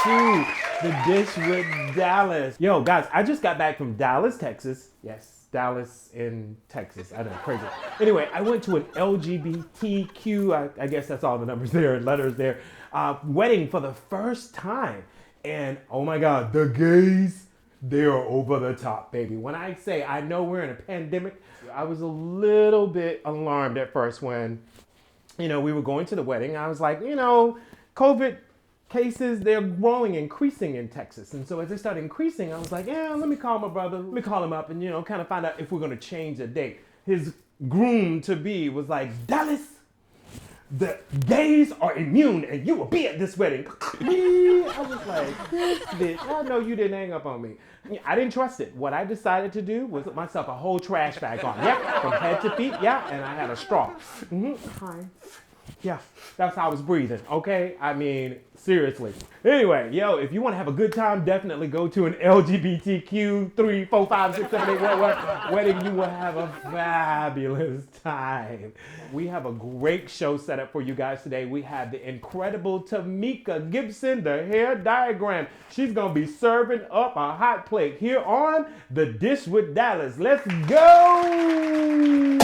to The Dish with Dallas. Yo, guys, I just got back from Dallas, Texas. Yes, Dallas in Texas. I know, crazy. Anyway, I went to an LGBTQ, I guess that's all the numbers there and letters there, wedding for the first time. And oh my God, the gays, they are over the top, baby. When I say I know we're in a pandemic, I was a little bit alarmed at first when, we were going to the wedding. I was like, COVID cases, they're growing, increasing in Texas. And so as they started increasing, I was like, yeah, let me call my brother. Let me call him up and, kind of find out if we're going to change the date. His groom-to-be was like, Dallas, the gays are immune and you will be at this wedding. I was like, this bitch, I know you didn't hang up on me. I didn't trust it. What I decided to do was put myself a whole trash bag on. Yep, from head to feet, yeah, and I had a straw. Hi. Yeah, that's how I was breathing, okay? I mean, seriously. Anyway, if you want to have a good time, definitely go to an LGBTQ 3, 4, 5, 6, 7, 8, wedding. You will have a fabulous time. We have a great show set up for you guys today. We have the incredible Tamika Gibson, the hair diagram. She's going to be serving up a hot plate here on The Dish with Dallas. Let's go!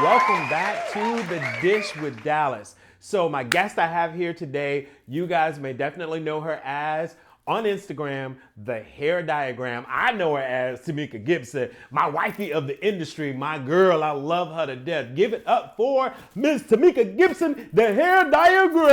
Welcome back to The Dish with Dallas. So my guest I have here today, you guys may definitely know her as, on Instagram, the hair diagram. I know her as Tamika Gibson, my wifey of the industry, my girl. I love her to death. Give it up for Miss Tamika Gibson, the hair diagram.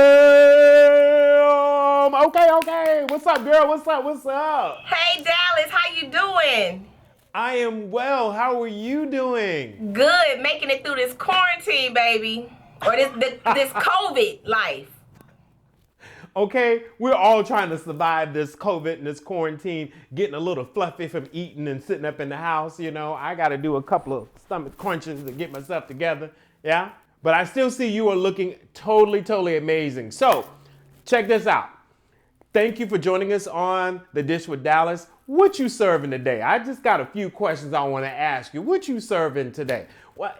Okay. What's up, girl? What's up? Hey, Dallas, how you doing? I am well. How are you doing? Good. Making it through this quarantine, baby. Or this COVID life. Okay, we're all trying to survive this COVID and this quarantine, getting a little fluffy from eating and sitting up in the house. I got to do a couple of stomach crunches to get myself together. Yeah, but I still see you are looking totally amazing. So check this out. Thank you for joining us on The Dish with Dallas. What you serving today? I just got a few questions I want to ask you. What you serving today? Well,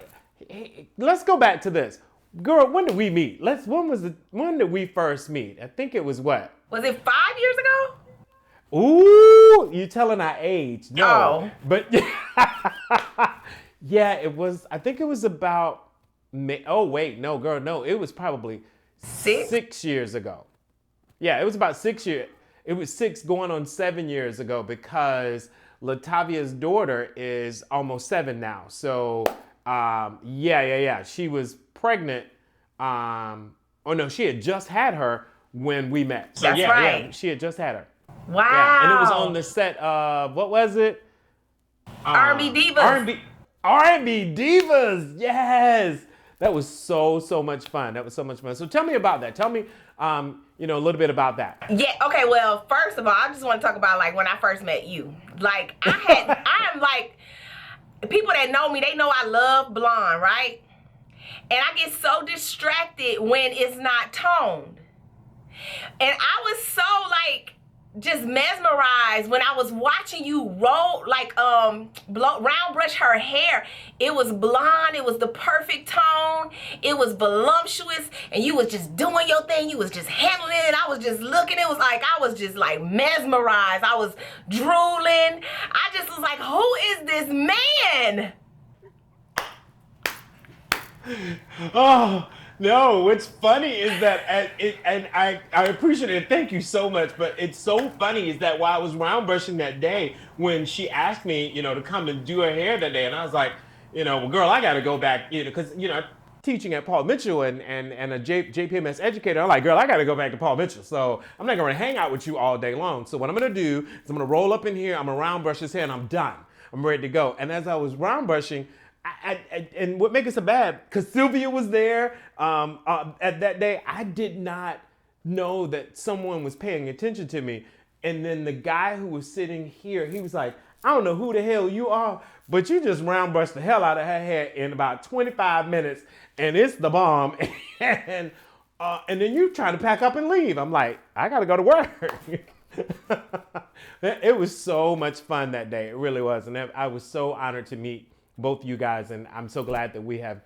hey, let's go back to this. Girl, when did we meet? When did we first meet? I think it was what? Was it 5 years ago? Ooh, you telling our age. No. Oh. But yeah, it was, I think it was about, oh wait, no girl, no. It was probably 6 years ago. Yeah, it was about 6 years. It was 6 going on 7 years ago because Latavia's daughter is almost 7 now. So, yeah. She was pregnant. She had just had her when we met. So, That's right. Yeah, she had just had her. Wow. Yeah, and it was on the set of, what was it? R&B Divas. R&B Divas, yes. That was so much fun. So tell me about that. Tell me, a little bit about that. Yeah, okay, well, first of all, I just want to talk about, when I first met you. People that know me, they know I love blonde, right? And I get so distracted when it's not toned. And I was so, just mesmerized when I was watching you roll, round brush her hair. It was blonde, it was the perfect tone, it was voluptuous, and you was just doing your thing, you was just handling it, I was just looking, it was like, I was just mesmerized, I was drooling, I just was like, who is this man? Oh, no, what's funny is that, and I appreciate it, thank you so much, but it's so funny is that while I was round brushing that day, when she asked me, to come and do her hair that day, and I was like, well, girl, I got to go back, because, teaching at Paul Mitchell and a JPMS educator. I'm like, girl, I got to go back to Paul Mitchell. So I'm not going to hang out with you all day long. So what I'm going to do is I'm going to roll up in here. I'm going to round brush his hair and I'm done. I'm ready to go. And as I was round brushing, and what makes it so bad, because Sylvia was there at that day, I did not know that someone was paying attention to me. And then the guy who was sitting here, he was like, I don't know who the hell you are, but you just round brushed the hell out of her hair in about 25 minutes, and it's the bomb. And then you trying to pack up and leave. I'm like, I gotta go to work. It was so much fun that day. It really was. And I was so honored to meet both you guys. And I'm so glad that we have,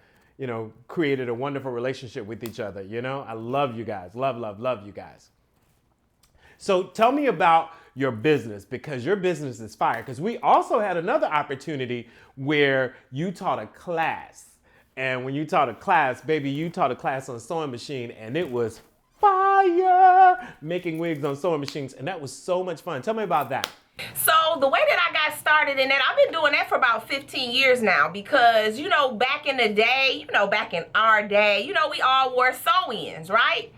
created a wonderful relationship with each other. I love you guys. Love you guys. So tell me about your business, because your business is fire. Because we also had another opportunity where you taught a class. And when you taught a class, baby, you taught a class on a sewing machine, and it was fire, making wigs on sewing machines. And that was so much fun. Tell me about that. So the way that I got started in that, I've been doing that for about 15 years now, because, back in the day, back in our day, we all wore sew-ins, right?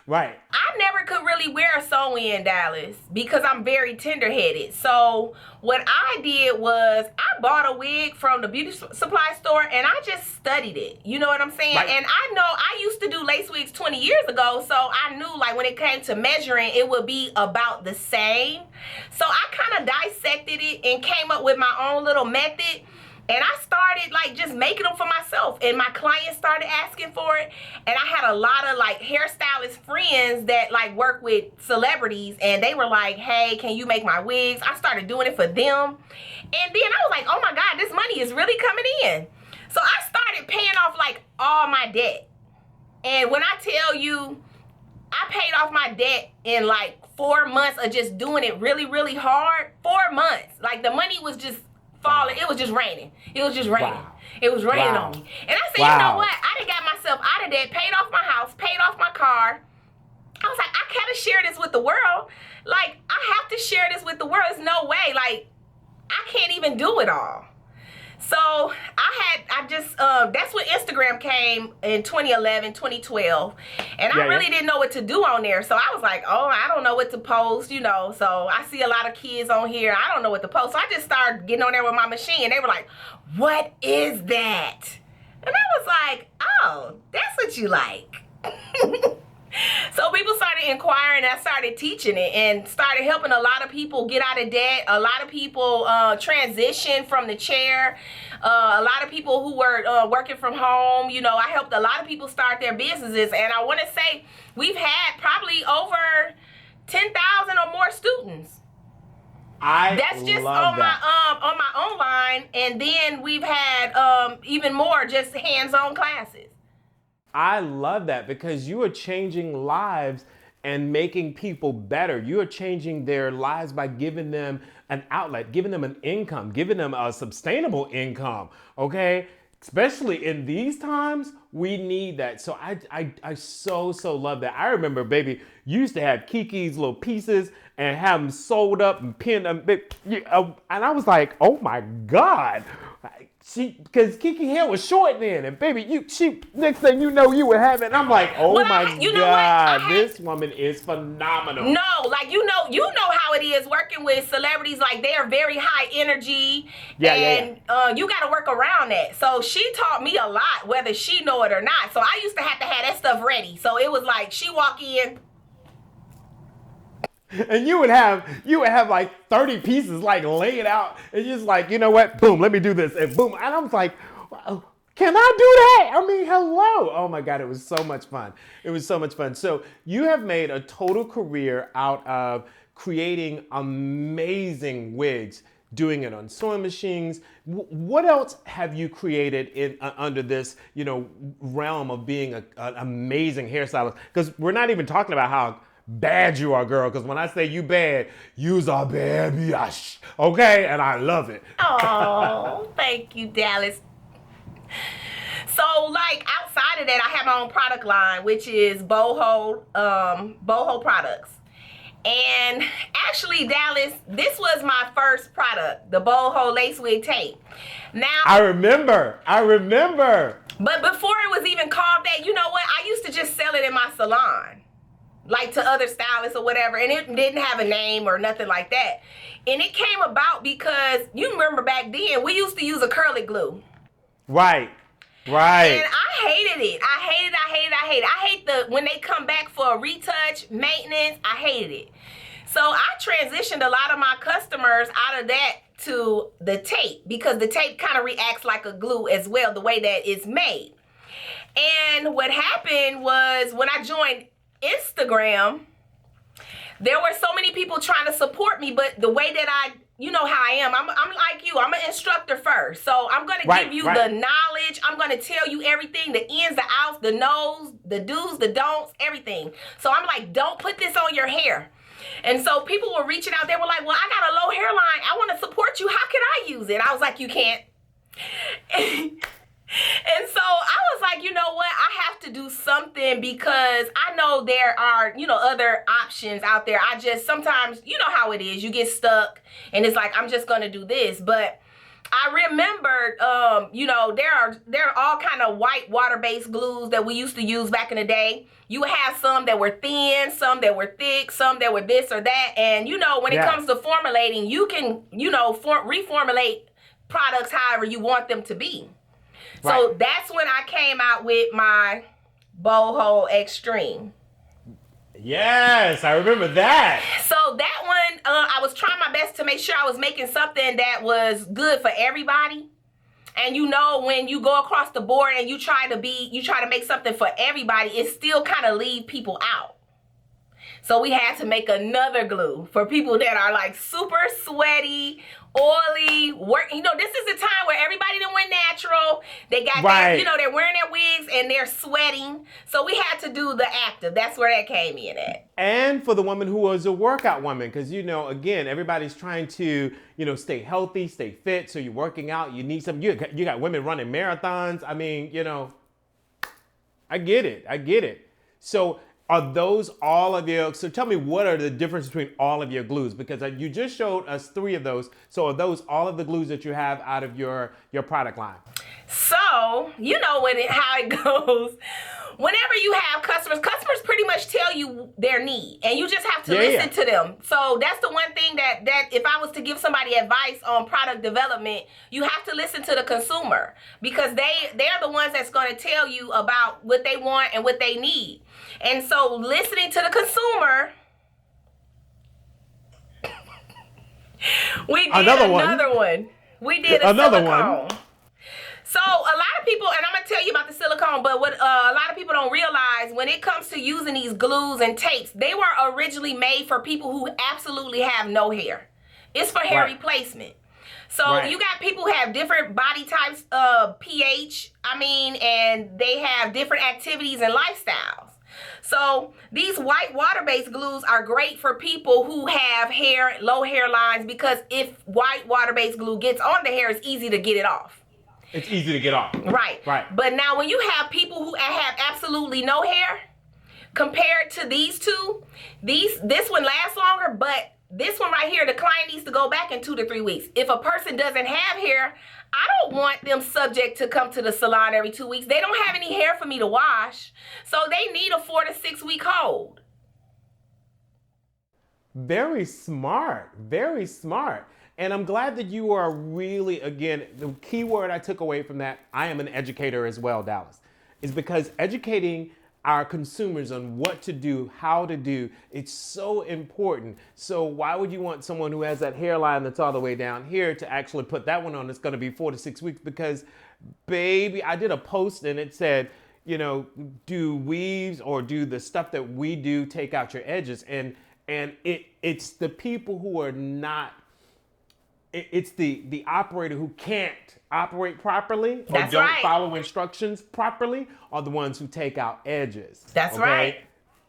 Right. I never could really wear a sew-in, Dallas, because I'm very tender-headed. So what I did was I bought a wig from the beauty supply store and I just studied it. You know what I'm saying? Right. And I know I used to do lace wigs 20 years ago, so I knew like when it came to measuring, it would be about the same. So I kind of dissected it and came up with my own little method. And I started like just making them for myself, and my clients started asking for it. And I had a lot of like hairstylist friends that like work with celebrities, and they were like, hey, can you make my wigs? I started doing it for them. And then I was like, oh my God, this money is really coming in. So I started paying off like all my debt. And when I tell you, I paid off my debt in like 4 months of just doing it really, really hard. 4 months. Like the money was just falling. It was just raining. It was just raining. Wow. It was raining Wow. on me. And I said, Wow. you know what? I done got myself out of debt, paid off my house, paid off my car. I was like, I gotta share this with the world. Like, I have to share this with the world. There's no way. Like, I can't even do it all. So that's when Instagram came in 2011, 2012. And I really didn't know what to do on there. So I was like, oh, I don't know what to post, So I see a lot of kids on here. I don't know what to post. So I just started getting on there with my machine. And they were like, what is that? And I was like, oh, that's what you like. So people started inquiring, and I started teaching it and started helping a lot of people get out of debt. A lot of people transition from the chair. A lot of people who were working from home. I helped a lot of people start their businesses. And I want to say we've had probably over 10,000 or more students. That's just on my online. And then we've had even more just hands-on classes. I love that, because you are changing lives and making people better. You are changing their lives by giving them an outlet, giving them an income, giving them a sustainable income, okay? Especially in these times, we need that. So I so love that. I remember, baby, you used to have Kiki's little pieces and have them sewed up and pinned them. And I was like, oh my God. Because Kiki hair was short then, and baby, next thing you know, you were having. I'm like, oh my God, this woman is phenomenal. No, like you know how it is working with celebrities. Like they are very high energy, and you got to work around that. So she taught me a lot, whether she know it or not. So I used to have that stuff ready. So it was like she walk in. And you would have like 30 pieces like laid out, and you're just like, you know what? Boom, let me do this, and boom. And I was like, can I do that? I mean, hello. Oh my God, it was so much fun. It was so much fun. So you have made a total career out of creating amazing wigs, doing it on sewing machines. What else have you created in under this, realm of being an amazing hairstylist? Because we're not even talking about how bad you are, girl, because when I say you bad, you's a bad bitch, okay? And I love it. Oh, thank you, Dallas. So, like, outside of that, I have my own product line, which is boho products. And actually, Dallas, this was my first product, the boho lace wig tape. Now, I remember. But before it was even called that, you know what? I used to just sell it in my salon, like to other stylists or whatever, and it didn't have a name or nothing like that. And it came about because you remember back then we used to use acrylic glue. Right. And I hated it. I hate when they come back for a retouch, maintenance. I hated it. So I transitioned a lot of my customers out of that to the tape, because the tape kind of reacts like a glue as well, the way that it's made. And what happened was when I joined Instagram, there were so many people trying to support me, but the way that you know how I am, I'm like you, I'm an instructor first. So I'm going to give you the knowledge. I'm going to tell you everything, the ins, the outs, the no's, the do's, the don'ts, everything. So I'm like, don't put this on your hair. And so people were reaching out. They were like, well, I got a low hairline. I want to support you. How can I use it? I was like, you can't. And so I was like, you know what? I have to do something, because I know there are, other options out there. I just sometimes, you know how it is. You get stuck and it's like, I'm just going to do this. But I remembered, there are all kind of white water-based glues that we used to use back in the day. You would have some that were thin, some that were thick, some that were this or that. And, when it comes to formulating, you can, reformulate products however you want them to be. So that's when I came out with my Boho Extreme. Yes, I remember that. So that one, I was trying my best to make sure I was making something that was good for everybody. And when you go across the board and you try to make something for everybody, it still kind of leave people out. So we had to make another glue for people that are like super sweaty, oily, this is the time where everybody done went natural. They got they're wearing their wigs and they're sweating. So we had to do the active. That's where that came in at. And for the woman who was a workout woman, because, again, everybody's trying to, stay healthy, stay fit. So you're working out, you need some, you got women running marathons. I mean, I get it. So are those all of your, so tell me, what are the differences between all of your glues? Because you just showed us 3 of those. So are those all of the glues that you have out of your product line? So, how it goes. Whenever you have customers pretty much tell you their need, and you just have to listen to them. So that's the one thing that if I was to give somebody advice on product development, you have to listen to the consumer, because they're the ones that's going to tell you about what they want and what they need. And so listening to the consumer, we did another one. We did another silicone. One. So a lot of people, and I'm going to tell you about the silicone, but what a lot of people don't realize, when it comes to using these glues and tapes, they were originally made for people who absolutely have no hair. It's for hair replacement. So you got people who have different body types, pH, and they have different activities and lifestyles. So these white water-based glues are great for people who have hair, low hairlines, because if white water-based glue gets on the hair, it's easy to get it off. It's easy to get off. Right. But now when you have people who have absolutely no hair, compared to these two, this one lasts longer, but this one right here, the client needs to go back in 2 to 3 weeks. If a person doesn't have hair, I don't want them subject to come to the salon every 2 weeks. They don't have any hair for me to wash, so they need a 4 to 6 week hold. Very smart. Very smart. And I'm glad that you are really, again, the key word I took away from that, I am an educator as well, Dallas, is because educating our consumers on what to do, how to do, it's so important. So why would you want someone who has that hairline that's all the way down here to actually put that one on that's going to be 4 to 6 weeks? Because, baby, I did a post and it said, do weaves or do the stuff that we do take out your edges? And it's the people who are not, it's the operator who can't operate properly or don't follow instructions properly are the ones who take out edges. That's right.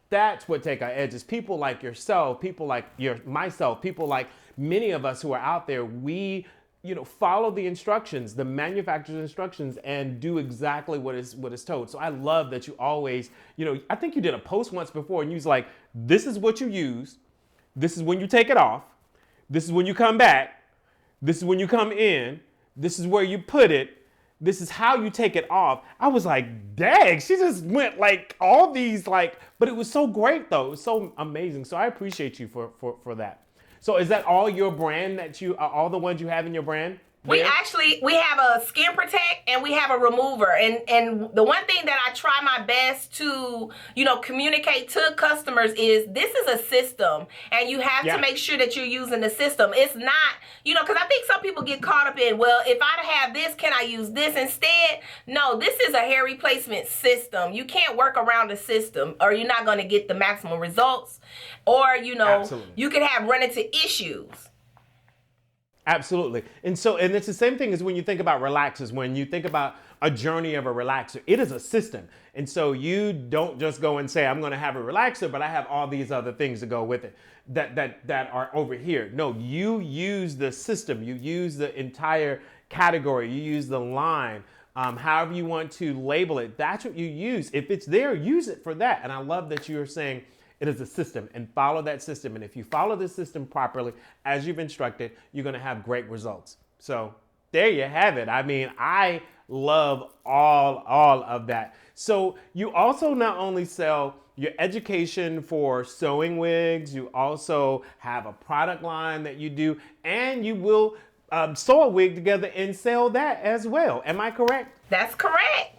That's what take out edges. People like yourself, people like myself, people like many of us who are out there, we follow the instructions, the manufacturer's instructions, and do exactly what is told. So I love that you always, I think you did a post once before and you was like, this is what you use. This is when you take it off. This is when you come back. This is when you come in. This is where you put it. This is how you take it off. I was like, dang, she just went like all these like, but it was so great though. It was so amazing. So I appreciate you for that. So is that all your brand that you, all the ones you have in your brand? We there? we have a skin protect and we have a remover. And the one thing that I try my best to, communicate to customers is this is a system and you have to make sure that you're using the system. It's not, because I think some people get caught up in, well, if I have this, can I use this instead? No, this is a hair replacement system. You can't work around the system or you're not going to get the maximum results, or, Absolutely. you could have run into issues. Absolutely. And it's the same thing as when you think about relaxers, when you think about a journey of a relaxer, it is a system. And so you don't just go and say, I'm going to have a relaxer, but I have all these other things to go with it that are over here. No, you use the system, you use the entire category, you use the line, however you want to label it. That's what you use. If it's there, use it for that. And I love that you're saying, it is a system, and follow that system. And if you follow the system properly, as you've instructed, you're going to have great results. So there you have it. I mean, I love all of that. So you also not only sell your education for sewing wigs, you also have a product line that you do, and you will sew a wig together and sell that as well. Am I correct? That's correct.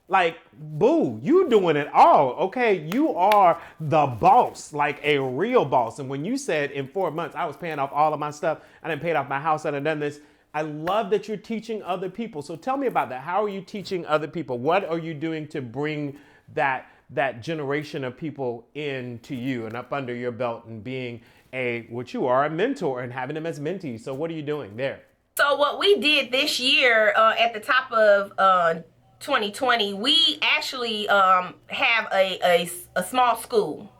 Like, boo, you doing it all, okay? You are the boss, like a real boss. And when you said in 4 months, I was paying off all of my stuff, I done paid off my house, I done done this. I love that you're teaching other people. So tell me about that. How are you teaching other people? What are you doing to bring that generation of people into you and up under your belt and being a mentor and having them as mentees? So what are you doing there? So what we did this year at the top of 2020, we actually have a small school,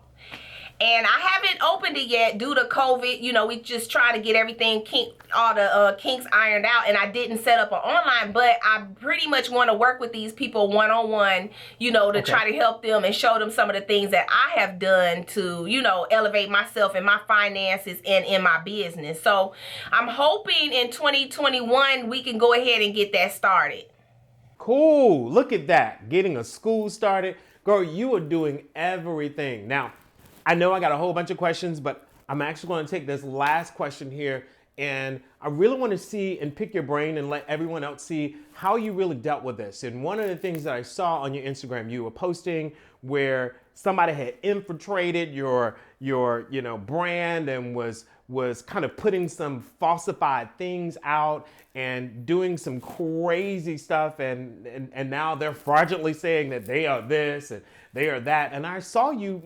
and I haven't opened it yet due to COVID. We just try to get everything all the kinks ironed out, and I didn't set up an online, but I pretty much want to work with these people one-on-one, to try to help them and show them some of the things that I have done to, elevate myself and my finances and in my business. So I'm hoping in 2021 we can go ahead and get that started. Cool. Look at that. Getting a school started. Girl, you are doing everything. Now, I know I got a whole bunch of questions, but I'm actually going to take this last question here. And I really want to see and pick your brain and let everyone else see how you really dealt with this. And one of the things that I saw on your Instagram, you were posting where somebody had infiltrated your brand and was kind of putting some falsified things out and doing some crazy stuff, and now they're fraudulently saying that they are this and they are that. And I saw you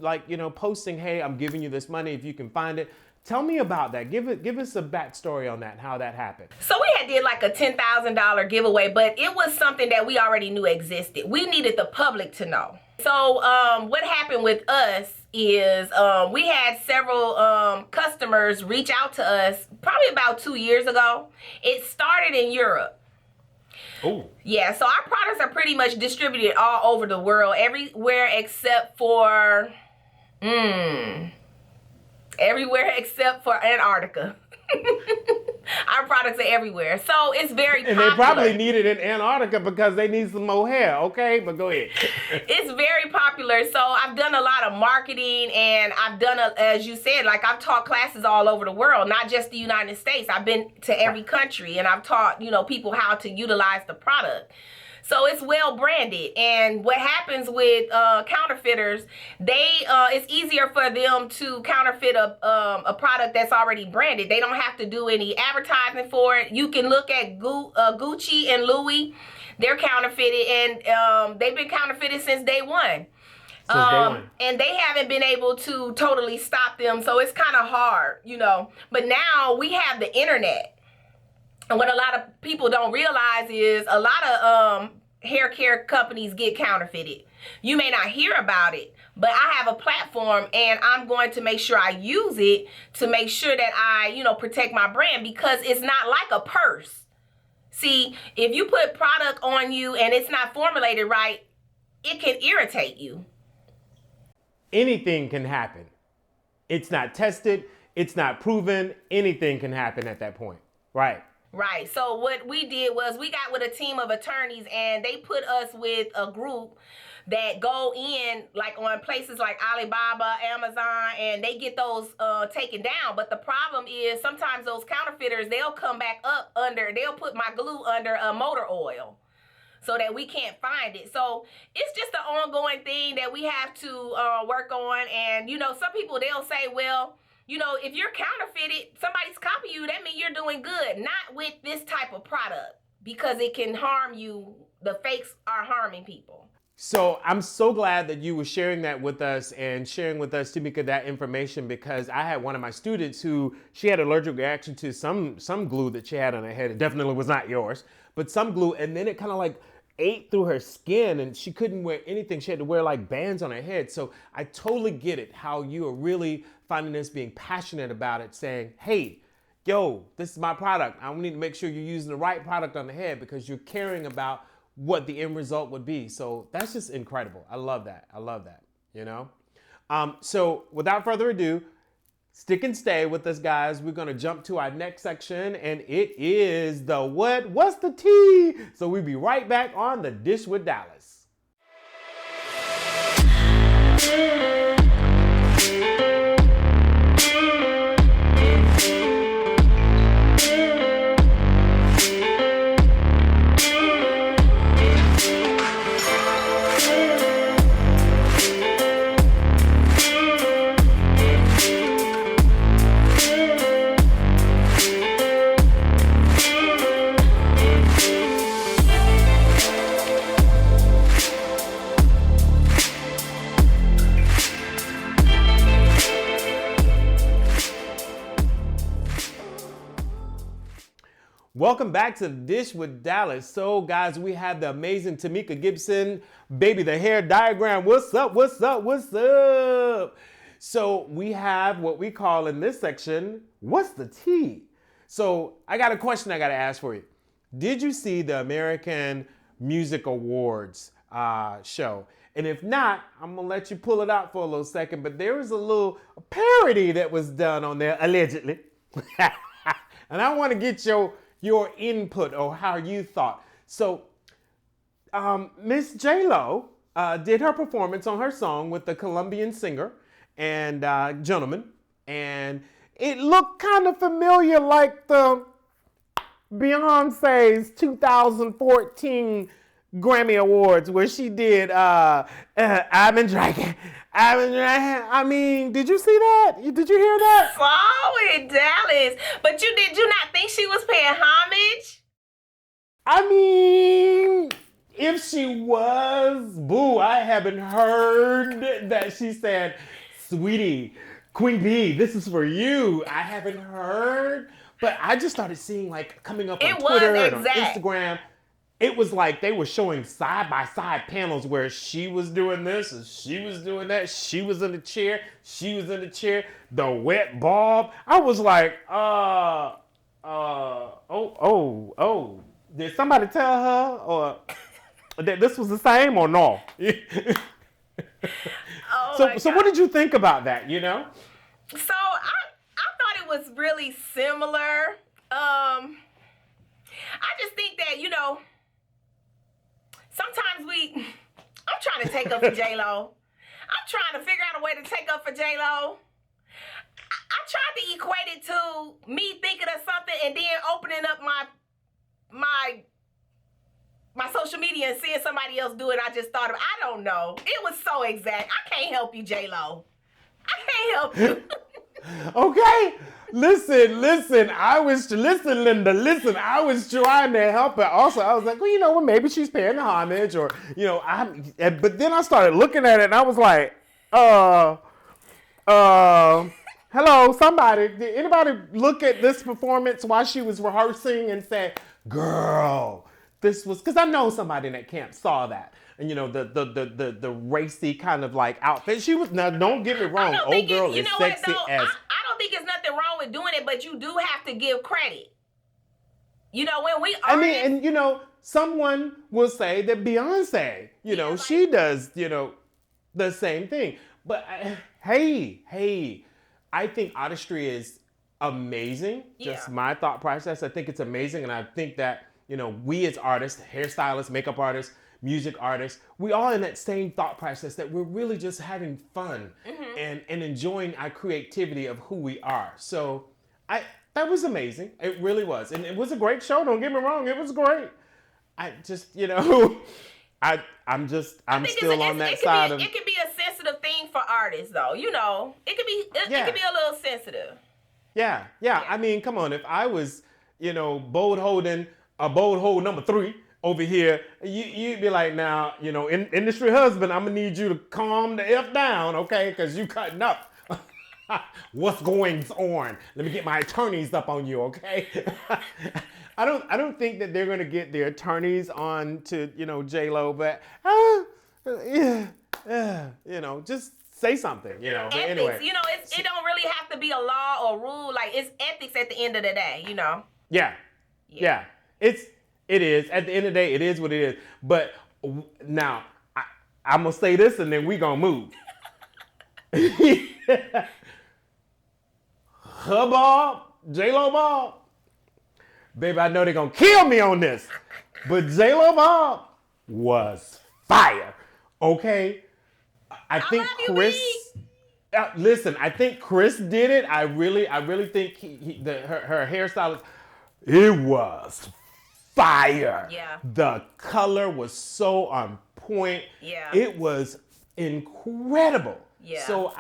posting, hey, I'm giving you this money if you can find it. Tell me about that. Give us a backstory on that and how that happened. So we had did like a $10,000 giveaway, but it was something that we already knew existed. We needed the public to know. So what happened with us is we had several customers reach out to us probably about 2 years ago. It started in Europe. Oh. Yeah, so our products are pretty much distributed all over the world, everywhere except for Antarctica. Our products are everywhere. So it's very popular. And they probably need it in Antarctica because they need some more hair, okay? But go ahead. It's very popular. So I've done a lot of marketing, and I've done, as you said, I've taught classes all over the world, not just the United States. I've been to every country, and I've taught, people how to utilize the product. So it's well branded. And what happens with counterfeiters, it's easier for them to counterfeit a product that's already branded. They don't have to do any advertising for it. You can look at Gucci and Louis. They're counterfeited, and they've been counterfeited since day one. And they haven't been able to totally stop them. So it's kind of hard, But now we have the internet. And what a lot of people don't realize is a lot of hair care companies get counterfeited. You may not hear about it, but I have a platform, and I'm going to make sure I use it to make sure that I, protect my brand, because it's not like a purse. See, if you put product on you and it's not formulated right, it can irritate you. Anything can happen. It's not tested. It's not proven. Anything can happen at that point. Right. Right. So what we did was we got with a team of attorneys and they put us with a group that go in like on places like Alibaba, Amazon, and they get those taken down. But the problem is sometimes those counterfeiters, they'll come back up under, they'll put my glue under motor oil so that we can't find it. So it's just an ongoing thing that we have to work on. And, you know, some people, they'll say, well, you know, if you're counterfeited, somebody's copying you, that means you're doing good. Not with this type of product because it can harm you. The fakes are harming people. So I'm so glad that you were sharing that with us and sharing with us, Tamika, that information, because I had one of my students who, she had an allergic reaction to some glue that she had on her head. It definitely was not yours, but some glue. And then it kind of like ate through her skin and she couldn't wear anything. She had to wear like bands on her head. So I totally get it, how you are really finding this, being passionate about it, saying, hey, yo, this is my product. I need to make sure you're using the right product on the head because you're caring about what the end result would be. So that's just incredible. I love that. I love that, you know? So without further ado, stick and stay with us, guys. We're going to jump to our next section, and it is the what's the tea? So we'll be right back on The Dish with Dallas. Welcome back to Dish with Dallas. So guys, we have the amazing Tamika Gibson, baby the hair diagram. What's up, what's up, what's up? So we have what we call in this section, what's the tea? So I got a question I got to ask for you. Did you see the American Music Awards show? And if not, I'm going to let you pull it out for a little second, but there was a little parody that was done on there, allegedly. And I want to get your input or how you thought. So Miss J-Lo did her performance on her song with the Colombian singer and gentleman, and it looked kind of familiar like the Beyonce's 2014 Grammy Awards where she did I've been drinking. I mean, did you see that? Did you hear that? Saw it, Dallas. But did you not think she was paying homage? I mean, if she was, boo, I haven't heard that she said, sweetie, Queen Bee, this is for you. I haven't heard, but I just started seeing like coming up on Twitter and on Instagram. It was like they were showing side-by-side panels where she was doing this and she was doing that. She was in the chair. She was in the chair. The wet bob. I was like, did somebody tell her or that this was the same or no? So what did you think about that, you know? So I thought it was really similar. I just think that, you know, sometimes I'm trying to take up for J-Lo. I'm trying to figure out a way to take up for J-Lo. I tried to equate it to me thinking of something and then opening up my social media and seeing somebody else do it. I just thought of, I don't know. It was so exact. I can't help you, J-Lo. I can't help you. Okay. Listen, Linda, I was trying to help her. Also, I was like, well, you know what, maybe she's paying homage or, you know, but then I started looking at it and I was like, hello, somebody, did anybody look at this performance while she was rehearsing and say, girl, this was, because I know somebody in that camp saw that. And, you know, the racy kind of like outfit. She was, now don't get me wrong, old girl is sexy as. I don't think there's nothing wrong with doing it, but you do have to give credit. You know, when we and you know, someone will say that Beyonce, you know, she does, you know, the same thing. But hey, I think artistry is amazing. Just Yeah. my thought process. I think it's amazing, and I think that we as artists, hairstylists, makeup artists, music artists, we all in that same thought process that we're really just having fun and enjoying our creativity of who we are. So that was amazing. It really was, and it was a great show. Don't get me wrong, it was great. I just I'm still on that side of. It can be a sensitive thing for artists, though. It could be it could be a little sensitive. Yeah. I mean, come on. If I was, bold holding a bold hold number 3 over here, you'd be like, now, industry husband, I'm gonna need you to calm the F down, okay? Because you cutting up. What's going on? Let me get my attorneys up on you, okay? I don't think that they're gonna get their attorneys on to J-Lo, but just say something, But Ethics, anyway. it don't really have to be a law or rule. Like, it's ethics at the end of the day, Yeah. It is. At the end of the day, it is what it is. But now, I'm going to say this and then we going to move. Her Bob, J-Lo Bob. Baby, I know they're going to kill me on this. But J-Lo Bob was fire. Okay? I think Chris... listen, I think Chris did it. I really think her hairstylist... It was fire. Yeah. The color was so on point. Yeah. It was incredible. Yeah. So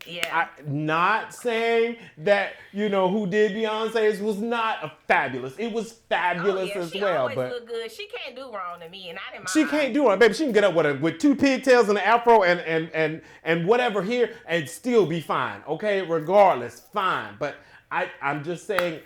Yeah. not saying that who did Beyonce's was not fabulous. It was fabulous as she well. Always But look good. She can't do wrong to me, and I didn't mind. she can't do it, baby. She can get up with 2 pigtails and an afro and whatever here and still be fine. Okay, regardless, fine. But I'm just saying,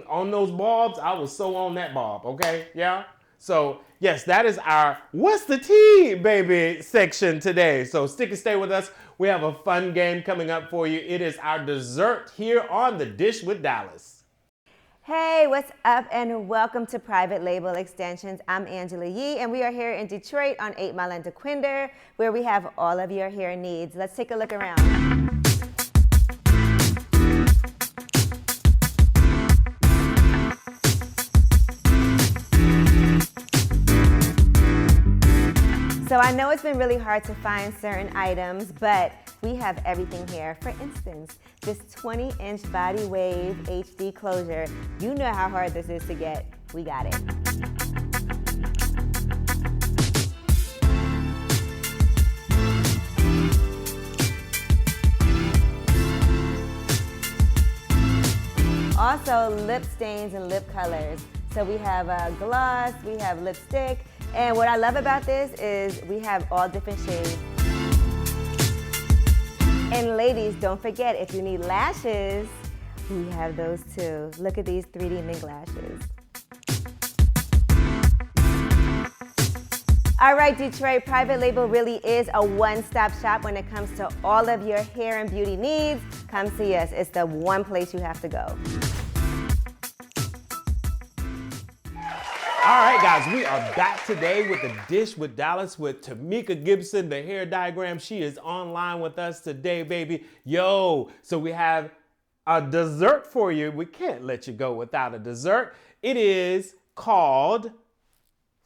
on those bobs, I was so on that bob. Okay, yeah. So yes, that is our What's the Tea, baby section today. So stick and stay with us. We have a fun game coming up for you. It is our dessert here on The Dish with Dallas. Hey, what's up, and welcome to Private Label Extensions. I'm Angela Yee, and we are here in Detroit on 8 Mile and DeQuinder, where we have all of your hair needs. Let's take a look around. So I know it's been really hard to find certain items, but we have everything here. For instance, this 20-inch Body Wave HD closure. You know how hard this is to get. We got it. Also, lip stains and lip colors. So we have gloss, we have lipstick, and what I love about this is we have all different shades. And ladies, don't forget, if you need lashes, we have those too. Look at these 3D mink lashes. All right, Detroit, Private Label really is a one-stop shop when it comes to all of your hair and beauty needs. Come see us. It's the one place you have to go. All right, guys, we are back today with The Dish with Dallas with Tamika Gibson, the hair diagram. She is online with us today, baby. Yo, so we have a dessert for you. We can't let you go without a dessert. It is called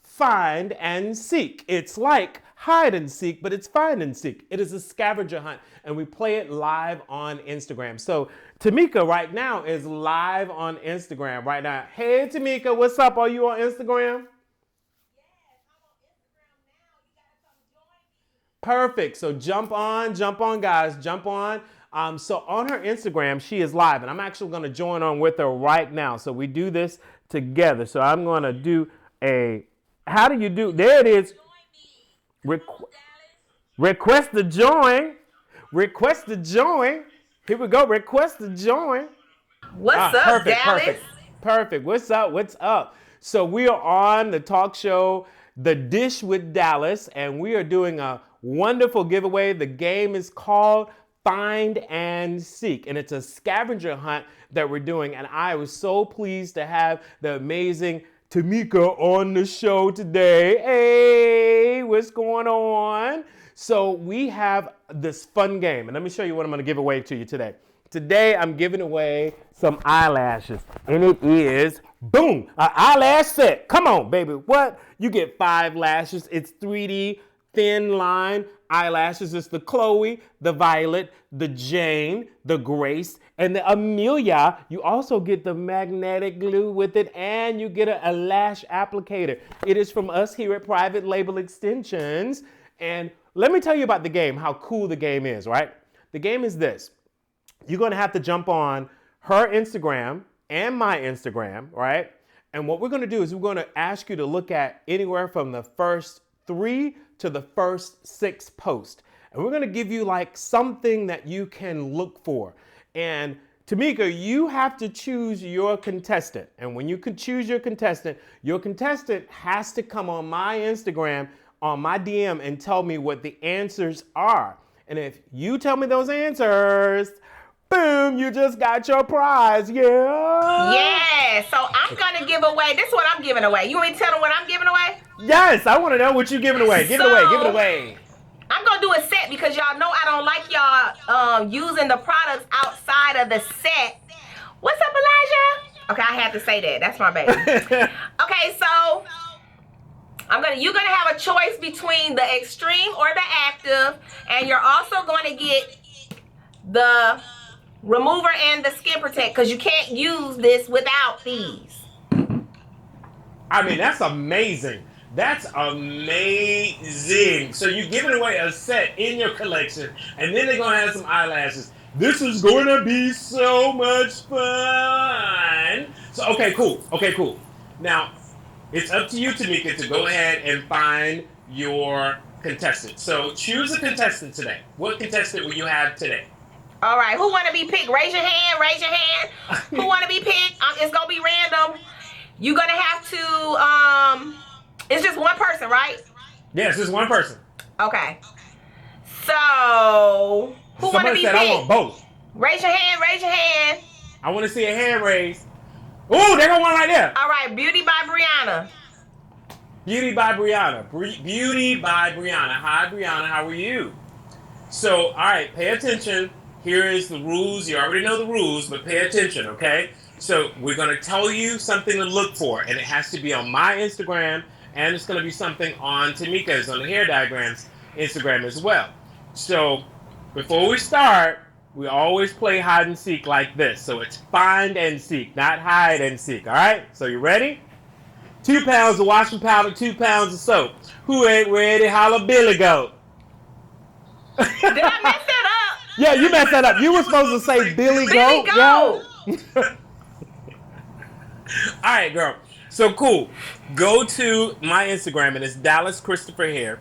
Find and Seek. It's like hide and seek, but it's find and seek. It is a scavenger hunt, and we play it live on Instagram. So Tamika right now is live on Instagram right now. Hey, Tamika, what's up? Are you on Instagram? Yes, I'm on Instagram now. You gotta come join me. Perfect. So jump on, guys, jump on. So on her Instagram, she is live, and I'm actually going to join on with her right now. So we do this together. So I'm going to do how do you do? There it is. Request to join. Request to join. Here we go. Request to join. What's up, Dallas? Perfect. What's up? So we are on the talk show, The Dish with Dallas, and we are doing a wonderful giveaway. The game is called Find and Seek, and it's a scavenger hunt that we're doing. And I was so pleased to have the amazing Tamika on the show today. Hey, what's going on? So we have this fun game, and let me show you what I'm going to give away to you today. Today I'm giving away some eyelashes, and it is, boom, an eyelash set. Come on, baby. What? You get 5 lashes. It's 3D thin line eyelashes. It's the Chloe, the Violet, the Jane, the Grace, and the Amelia. You also get the magnetic glue with it, and you get a lash applicator. It is from us here at Private Label Extensions. And let me tell you about the game, how cool the game is, right? The game is this. You're going to have to jump on her Instagram and my Instagram, right? And what we're going to do is we're going to ask you to look at anywhere from the first 3 to the first 6 posts. And we're going to give you like something that you can look for. And Tamika, you have to choose your contestant. And when you can choose your contestant has to come on my Instagram, on my DM, and tell me what the answers are. And if you tell me those answers, boom, you just got your prize, yeah? Yeah, so I'm going to give away, this is what I'm giving away. You want me to tell them what I'm giving away? Yes, I want to know what you're giving away. Give it away. I'm going to do a set because y'all know I don't like y'all using the products outside of the set. What's up, Elijah? Okay, I had to say that. That's my baby. Okay, so you're gonna have a choice between the extreme or the active, and you're also going to get the remover and the skin protect because you can't use this without these. I mean, that's amazing. That's amazing. So you're giving away a set in your collection, and then they're gonna have some eyelashes. This is going to be so much fun. So okay, cool. Now, it's up to you, Tamika, to go ahead and find your contestant. So choose a contestant today. What contestant will you have today? All right, who want to be picked? Raise your hand. Who want to be picked? It's going to be random. You're going to have to, it's just one person, right? Yes, just one person. Okay. So, who want to be picked? Somebody said I want both. Raise your hand. I want to see a hand raised. Ooh, there go one right there. All right, Beauty by Brianna. Beauty by Brianna. Hi, Brianna. How are you? So, all right, pay attention. Here is the rules. You already know the rules, but pay attention, okay? So we're going to tell you something to look for, and it has to be on my Instagram, and it's going to be something on Tamika's, on the Hair Diagrams Instagram as well. So before we start, we always play hide and seek like this. So it's find and seek, not hide and seek, all right? So you ready? 2 pounds of washing powder, 2 pounds of soap. Who ain't ready? Holla Billy Goat. Did I mess that up? Yeah, you messed that up. You were supposed to say Billy Goat. Billy Goat. Yeah. All right, girl. So cool. Go to my Instagram, and it's Dallas Christopher Hair.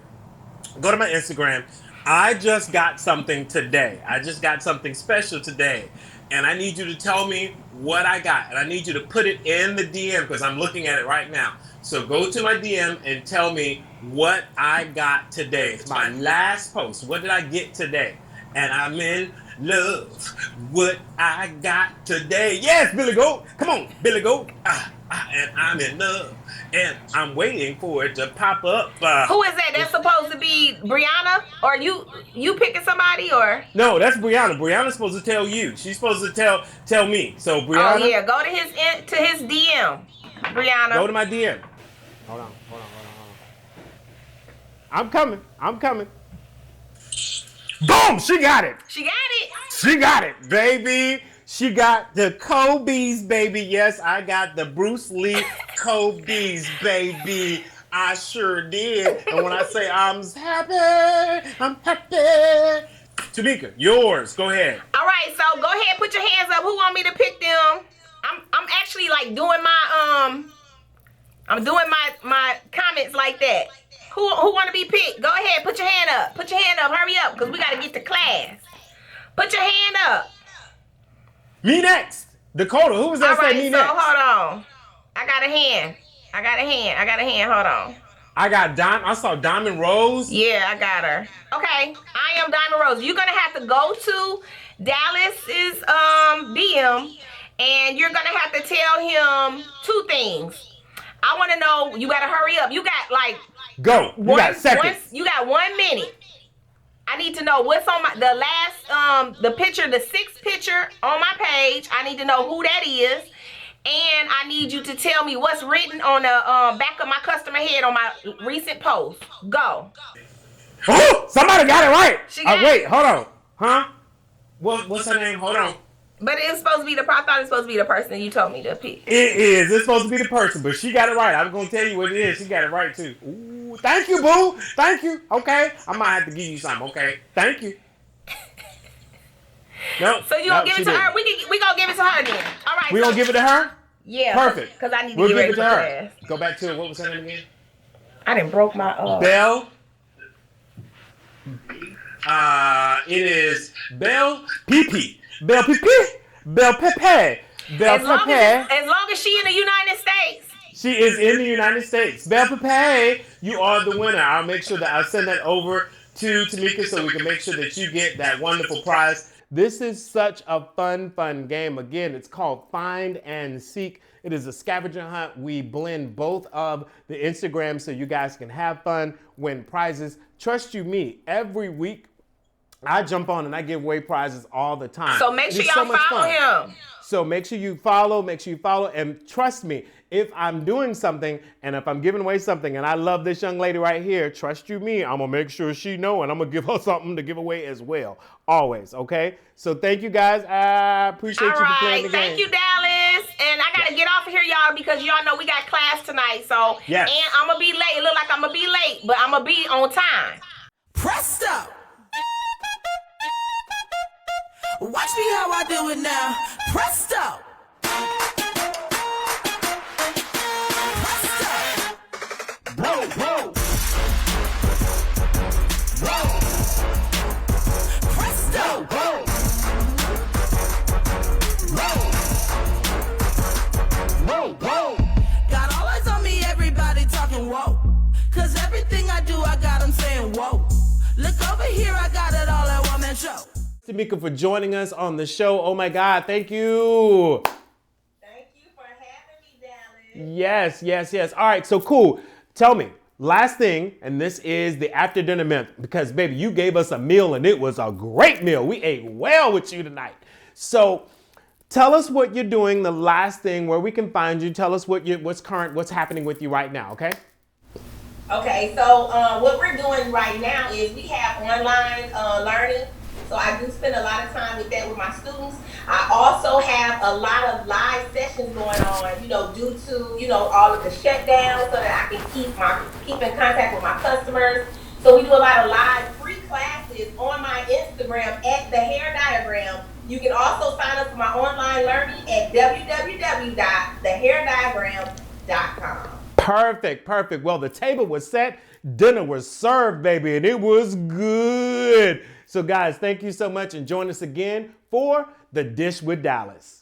Go to my Instagram. I just got something today. I just got something special today. And I need you to tell me what I got. And I need you to put it in the DM because I'm looking at it right now. So go to my DM and tell me what I got today. It's my last post. What did I get today? And I'm in love. What I got today. Yes, Billy Goat. Come on, Billy Goat. And I'm in love. And I'm waiting for it to pop up. Who is that? That's supposed to be Brianna? Or you picking somebody or? No, that's Brianna. Brianna's supposed to tell you. She's supposed to tell me. So Brianna. Oh yeah, go to his DM. Brianna. Go to my DM. Hold on. I'm coming. Boom! She got it, baby. She got the Kobe's, baby. Yes, I got the Bruce Lee Kobe's, baby. I sure did. And when I say I'm happy. Tamika, yours. Go ahead. All right, so go ahead, put your hands up. Who want me to pick them? I'm actually like doing my comments like that. Who want to be picked? Go ahead, put your hand up. Hurry up, because we got to get to class. Put your hand up. Me next. Dakota, who was that saying me next? All right, so hold on. I got a hand. Hold on. I saw Diamond Rose. Yeah, I got her. Okay, I am Diamond Rose. You're going to have to go to Dallas's DM, and you're going to have to tell him 2 things. I want to know, you got to hurry up. You got like... Go. You got seconds. You got 1 minute. I need to know what's on the last, the picture, the sixth picture on my page. I need to know who that is. And I need you to tell me what's written on the back of my customer head on my recent post. Go. Oh, somebody got it right. She got Wait, it. hold on. Huh? What's her name? Hold on. But it was supposed to be I thought it was supposed to be the person you told me to pick. It is. It's supposed to be the person, but she got it right. I'm going to tell you what it is. She got it right, too. Ooh, thank you, boo. Thank you. Okay. I might have to give you something, okay? Thank you. No. So you gonna give it to her? We gonna give it to her then. All right. We gonna give it to her? Yeah. Perfect. Because I need to get ready for class. Go back to it. What was her name again? I done broke my Belle. It is Belle Pepe. Belle Pepe. Belle Pepe. Belle Pepe. As long as she in the United States. She is in the United States. Belle Pepe, you are the winner. I'll make sure that I send that over to Tamika so we can make sure that you get that wonderful prize. This is such a fun game. Again, it's called Find and Seek. It is a scavenger hunt. We blend both of the Instagrams so you guys can have fun, win prizes. Trust you me, every week I jump on and I give away prizes all the time. So make sure y'all follow him. So make sure you follow, and trust me, if I'm doing something and if I'm giving away something and I love this young lady right here, trust you me, I'm gonna make sure she know and I'm gonna give her something to give away as well. Always, okay? So thank you guys. I appreciate you for playing the game. Thank you, Dallas. And I gotta get off of here, y'all, because y'all know we got class tonight. So yes. And I'm gonna be late. It look like I'm gonna be late, but I'm gonna be on time. Presto! Watch me how I do it now. Presto! Presto! Whoa, whoa! Whoa! Presto! Whoa! Whoa! Whoa, whoa! Got all eyes on me, everybody talking whoa. Cause everything I do, I got them saying whoa. Look over here, I got it all at one man show. Tamika for joining us on the show. Oh my God, thank you. Thank you for having me, Dallas. Yes. All right, so cool. Tell me, last thing, and this is the after dinner meal, because baby, you gave us a meal and it was a great meal. We ate well with you tonight. So tell us what you're doing, the last thing, where we can find you. Tell us what's happening with you right now, okay? Okay, so what we're doing right now is we have online learning. So I do spend a lot of time with that with my students. I also have a lot of live sessions going on, due to, all of the shutdowns so that I can keep in contact with my customers. So we do a lot of live free classes on my Instagram at The Hair Diagram. You can also sign up for my online learning at www.thehairdiagram.com. Perfect. Well, the table was set, dinner was served, baby, and it was good. So guys, thank you so much and join us again for The Dish with Dallas.